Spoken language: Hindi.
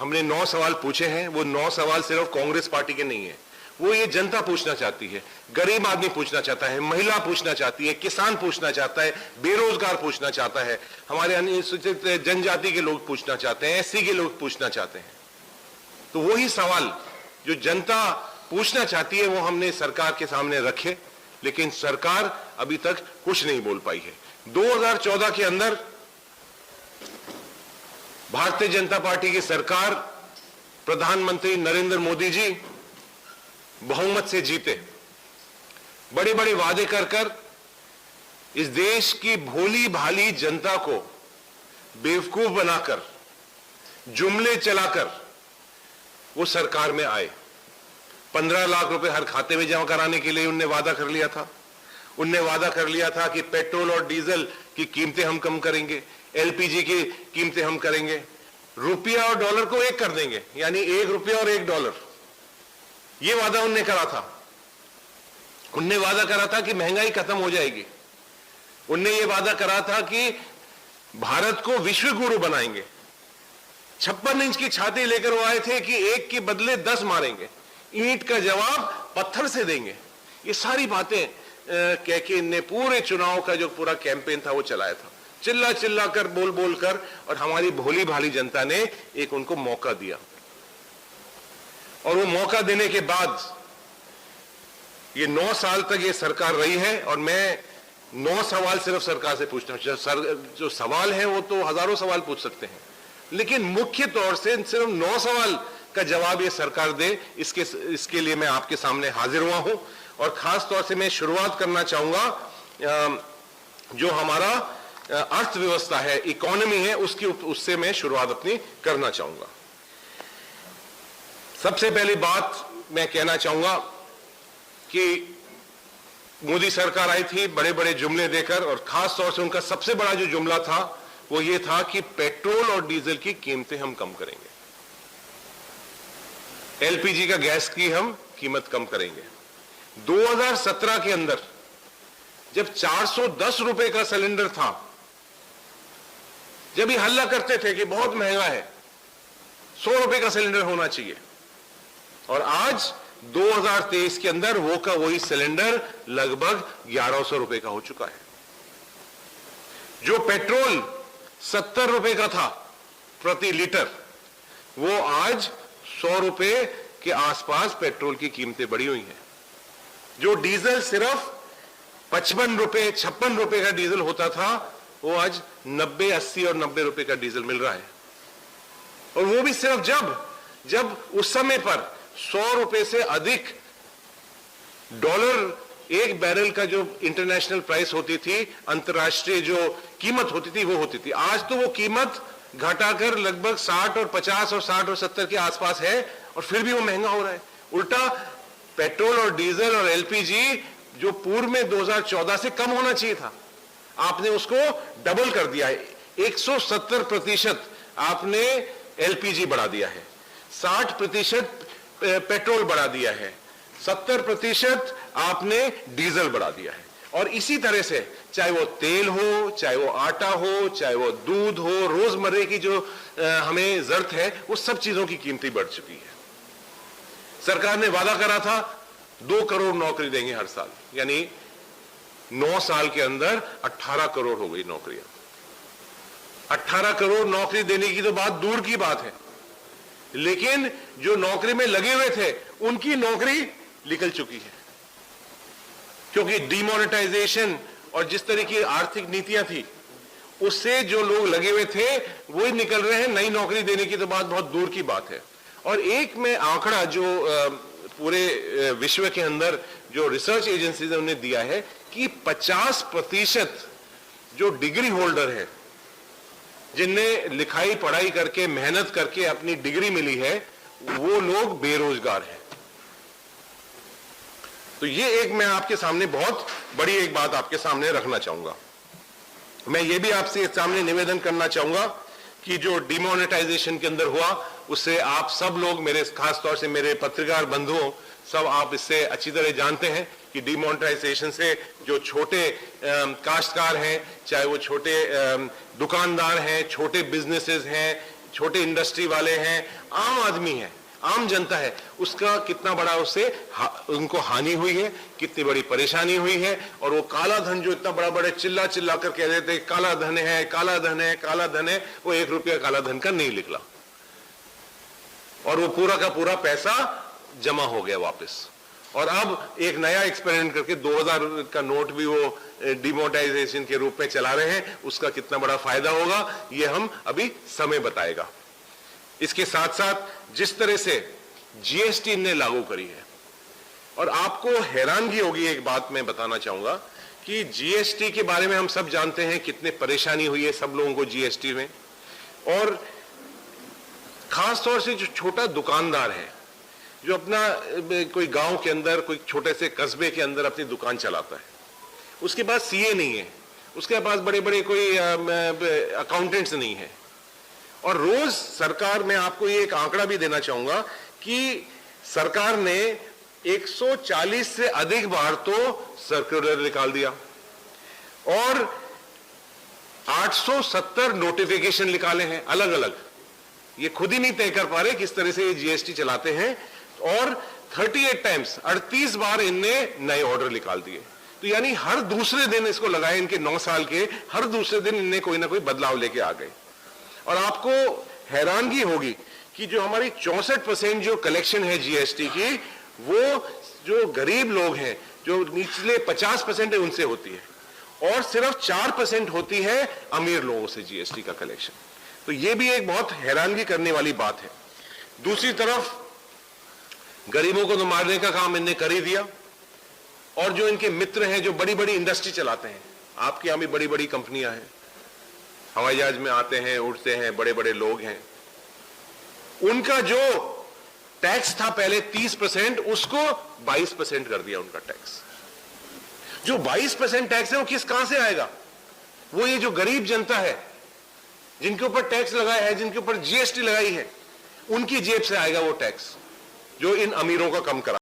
हमने 9 सवाल पूछे हैं। वो 9 सवाल सिर्फ कांग्रेस पार्टी के नहीं है, वो ये जनता पूछना चाहती है, गरीब आदमी पूछना चाहता है, महिला पूछना चाहती है, किसान पूछना चाहता है, बेरोजगार पूछना चाहता है, हमारे अनुसूचित जनजाति के लोग पूछना चाहते हैं, एससी के लोग पूछना चाहते हैं। तो वही सवाल जो जनता पूछना चाहती है वो हमने सरकार के सामने रखे, लेकिन सरकार अभी तक कुछ नहीं बोल पाई है। 2014 के अंदर भारतीय जनता पार्टी की सरकार, प्रधानमंत्री नरेंद्र मोदी जी बहुमत से जीते, बड़े बड़े वादे कर इस देश की भोली भाली जनता को बेवकूफ बनाकर, जुमले चलाकर वो सरकार में आए। 15 लाख रुपए हर खाते में जमा कराने के लिए उनने वादा कर लिया था। उनने वादा कर लिया था कि पेट्रोल और डीजल की कीमतें हम कम करेंगे, एलपीजी की कीमतें हम करेंगे, रुपया और डॉलर को एक कर देंगे, यानी 1 रुपया और 1 डॉलर। यह वादा उनने करा था। उनने वादा करा था कि महंगाई खत्म हो जाएगी। उनने ये वादा करा था कि भारत को विश्व गुरु बनाएंगे। 56 इंच की छाती लेकर वो आए थे कि 1 के बदले 10 मारेंगे, ईंट का जवाब पत्थर से देंगे। ये सारी बातें कह के इनने पूरे चुनाव का जो पूरा कैंपेन था वो चलाया था, चिल्ला चिल्ला कर, बोल बोल कर, और हमारी भोली भाली जनता ने एक उनको मौका दिया। और वो मौका देने के बाद ये 9 साल तक ये सरकार रही है। और मैं 9 सवाल सिर्फ सरकार से पूछना हूं। जो सवाल है वो तो हजारों सवाल पूछ सकते हैं, लेकिन मुख्य तौर से सिर्फ 9 सवाल का जवाब ये सरकार दे, इसके लिए मैं आपके सामने हाजिर हुआ हूं। और खास तौर से मैं शुरुआत करना चाहूंगा जो हमारा अर्थव्यवस्था है, इकोनॉमी है, उससे मैं शुरुआत अपनी करना चाहूंगा। सबसे पहली बात मैं कहना चाहूंगा कि मोदी सरकार आई थी बड़े बड़े जुमले देकर, और खास तौर से उनका सबसे बड़ा जो जुमला था वो ये था कि पेट्रोल और डीजल की कीमतें हम कम करेंगे, एलपीजी का गैस की हम कीमत कम करेंगे। 2017 के अंदर जब 410 रुपए का सिलेंडर था, जब ये हल्ला करते थे कि बहुत महंगा है, 100 रुपए का सिलेंडर होना चाहिए, और आज 2023 के अंदर वो का वही सिलेंडर लगभग 1100 रुपए का हो चुका है। जो पेट्रोल 70 रुपए का था प्रति लीटर, वो आज 100 रुपए के आसपास पेट्रोल की कीमतें बढ़ी हुई हैं। जो डीजल सिर्फ 55 रुपए 56 रुपए का डीजल होता था, वो आज 90, 80 और 90 रुपए का डीजल मिल रहा है। और वो भी सिर्फ जब उस समय पर 100 रुपए से अधिक डॉलर एक बैरल का जो इंटरनेशनल प्राइस होती थी, अंतर्राष्ट्रीय जो कीमत होती थी, वो होती थी। आज तो वो कीमत घटाकर लगभग 60 और 50 और 60 और 70 के आसपास है, और फिर भी वो महंगा हो रहा है। उल्टा पेट्रोल और डीजल और एलपीजी जो पूर्व में 2014 से कम होना चाहिए था, आपने उसको डबल कर दिया है। 170% आपने एलपीजी बढ़ा दिया है, 60% पेट्रोल बढ़ा दिया है, 70% आपने डीजल बढ़ा दिया है। और इसी तरह से चाहे वो तेल हो, चाहे वो आटा हो, चाहे वो दूध हो, रोजमर्रे की जो हमें जरूरत है, वो सब चीजों की कीमतें बढ़ चुकी है। सरकार ने वादा करा था 2 करोड़ नौकरी देंगे हर साल, यानी 9 साल के अंदर 18 करोड़ हो गई नौकरियां। 18 करोड़ नौकरी देने की तो बात दूर की बात है, लेकिन जो नौकरी में लगे हुए थे उनकी नौकरी निकल चुकी है, क्योंकि डिमोनेटाइजेशन और जिस तरह की आर्थिक नीतियां थी, उससे जो लोग लगे हुए थे वो ही निकल रहे हैं। नई नौकरी देने की तो बात बहुत दूर की बात है। और एक में आंकड़ा जो पूरे विश्व के अंदर जो रिसर्च एजेंसीज ने उन्हें दिया है कि 50% जो डिग्री होल्डर है, जिनने लिखाई पढ़ाई करके मेहनत करके अपनी डिग्री मिली है, वो लोग बेरोजगार हैं। तो ये एक मैं आपके सामने बहुत बड़ी एक बात आपके सामने रखना चाहूंगा। मैं ये भी आपसे सामने निवेदन करना चाहूंगा कि जो डिमोनेटाइजेशन के अंदर हुआ, उससे आप सब लोग, मेरे खास तौर से मेरे पत्रकार बंधुओं, सब आप इससे अच्छी तरह जानते हैं कि डिमोनेटाइजेशन से जो छोटे काश्तकार हैं, चाहे वो छोटे दुकानदार हैं, छोटे बिजनेसेस हैं, छोटे इंडस्ट्री वाले हैं, आम आदमी है, आम जनता है, उसका कितना बड़ा उससे उनको हानि हुई है, कितनी बड़ी परेशानी हुई है। और वो काला धन जो इतना बड़ा बड़े चिल्ला चिल्ला कर कह देते काला धन है, काला धन है, काला धन है, वो 1 रुपया काला धन का नहीं निकला और वो पूरा का पूरा पैसा जमा हो गया वापस। और अब एक नया एक्सपेरिमेंट करके 2000 का नोट भी वो डिमोनेटाइजेशन के रूप में चला रहे हैं। उसका कितना बड़ा फायदा होगा ये हम अभी समय बताएगा। इसके साथ साथ जिस तरह से जीएसटी ने लागू करी है, और आपको हैरानगी होगी, एक बात मैं बताना चाहूंगा कि जीएसटी के बारे में हम सब जानते हैं कितने परेशानी हुई है सब लोगों को जीएसटी में। और खासतौर से जो छोटा दुकानदार है, जो अपना कोई गांव के अंदर, कोई छोटे से कस्बे के अंदर अपनी दुकान चलाता है, उसके पास सीए नहीं है, उसके पास बड़े बड़े कोई अकाउंटेंट्स नहीं है। और रोज सरकार, मैं आपको ये एक आंकड़ा भी देना चाहूंगा कि सरकार ने 140 से अधिक बार तो सर्कुलर निकाल दिया और 870 नोटिफिकेशन निकाले हैं अलग अलग। ये खुद ही नहीं तय कर पा रहे किस तरह से ये जीएसटी चलाते हैं। और 38 टाइम्स, 38 बार इनने नए ऑर्डर निकाल दिए। तो यानी हर दूसरे दिन इसको लगाए, इनके 9 साल के हर दूसरे दिन इनने कोई ना कोई बदलाव लेके आ गए। और आपको हैरानगी होगी कि जो हमारी 64% जो कलेक्शन है जीएसटी की, वो जो गरीब लोग हैं, जो निचले 50% है, उनसे होती है और सिर्फ 4% होती है अमीर लोगों से जीएसटी का कलेक्शन। तो ये भी एक बहुत हैरानगी करने वाली बात है। दूसरी तरफ गरीबों को तो मारने का काम इनने कर ही दिया। और जो इनके मित्र हैं, जो बड़ी बड़ी इंडस्ट्री चलाते हैं, आपके यहां भी बड़ी बड़ी कंपनियां हैं, हवाई जहाज में आते हैं, उड़ते हैं, बड़े बड़े लोग हैं, उनका जो टैक्स था पहले 30%, उसको 22% कर दिया उनका टैक्स। जो 22% टैक्स है वो कहां से आएगा? वो ये जो गरीब जनता है, जिनके ऊपर टैक्स लगाया है, जिनके ऊपर जीएसटी लगाई है, उनकी जेब से आएगा वो टैक्स जो इन अमीरों का कम करा।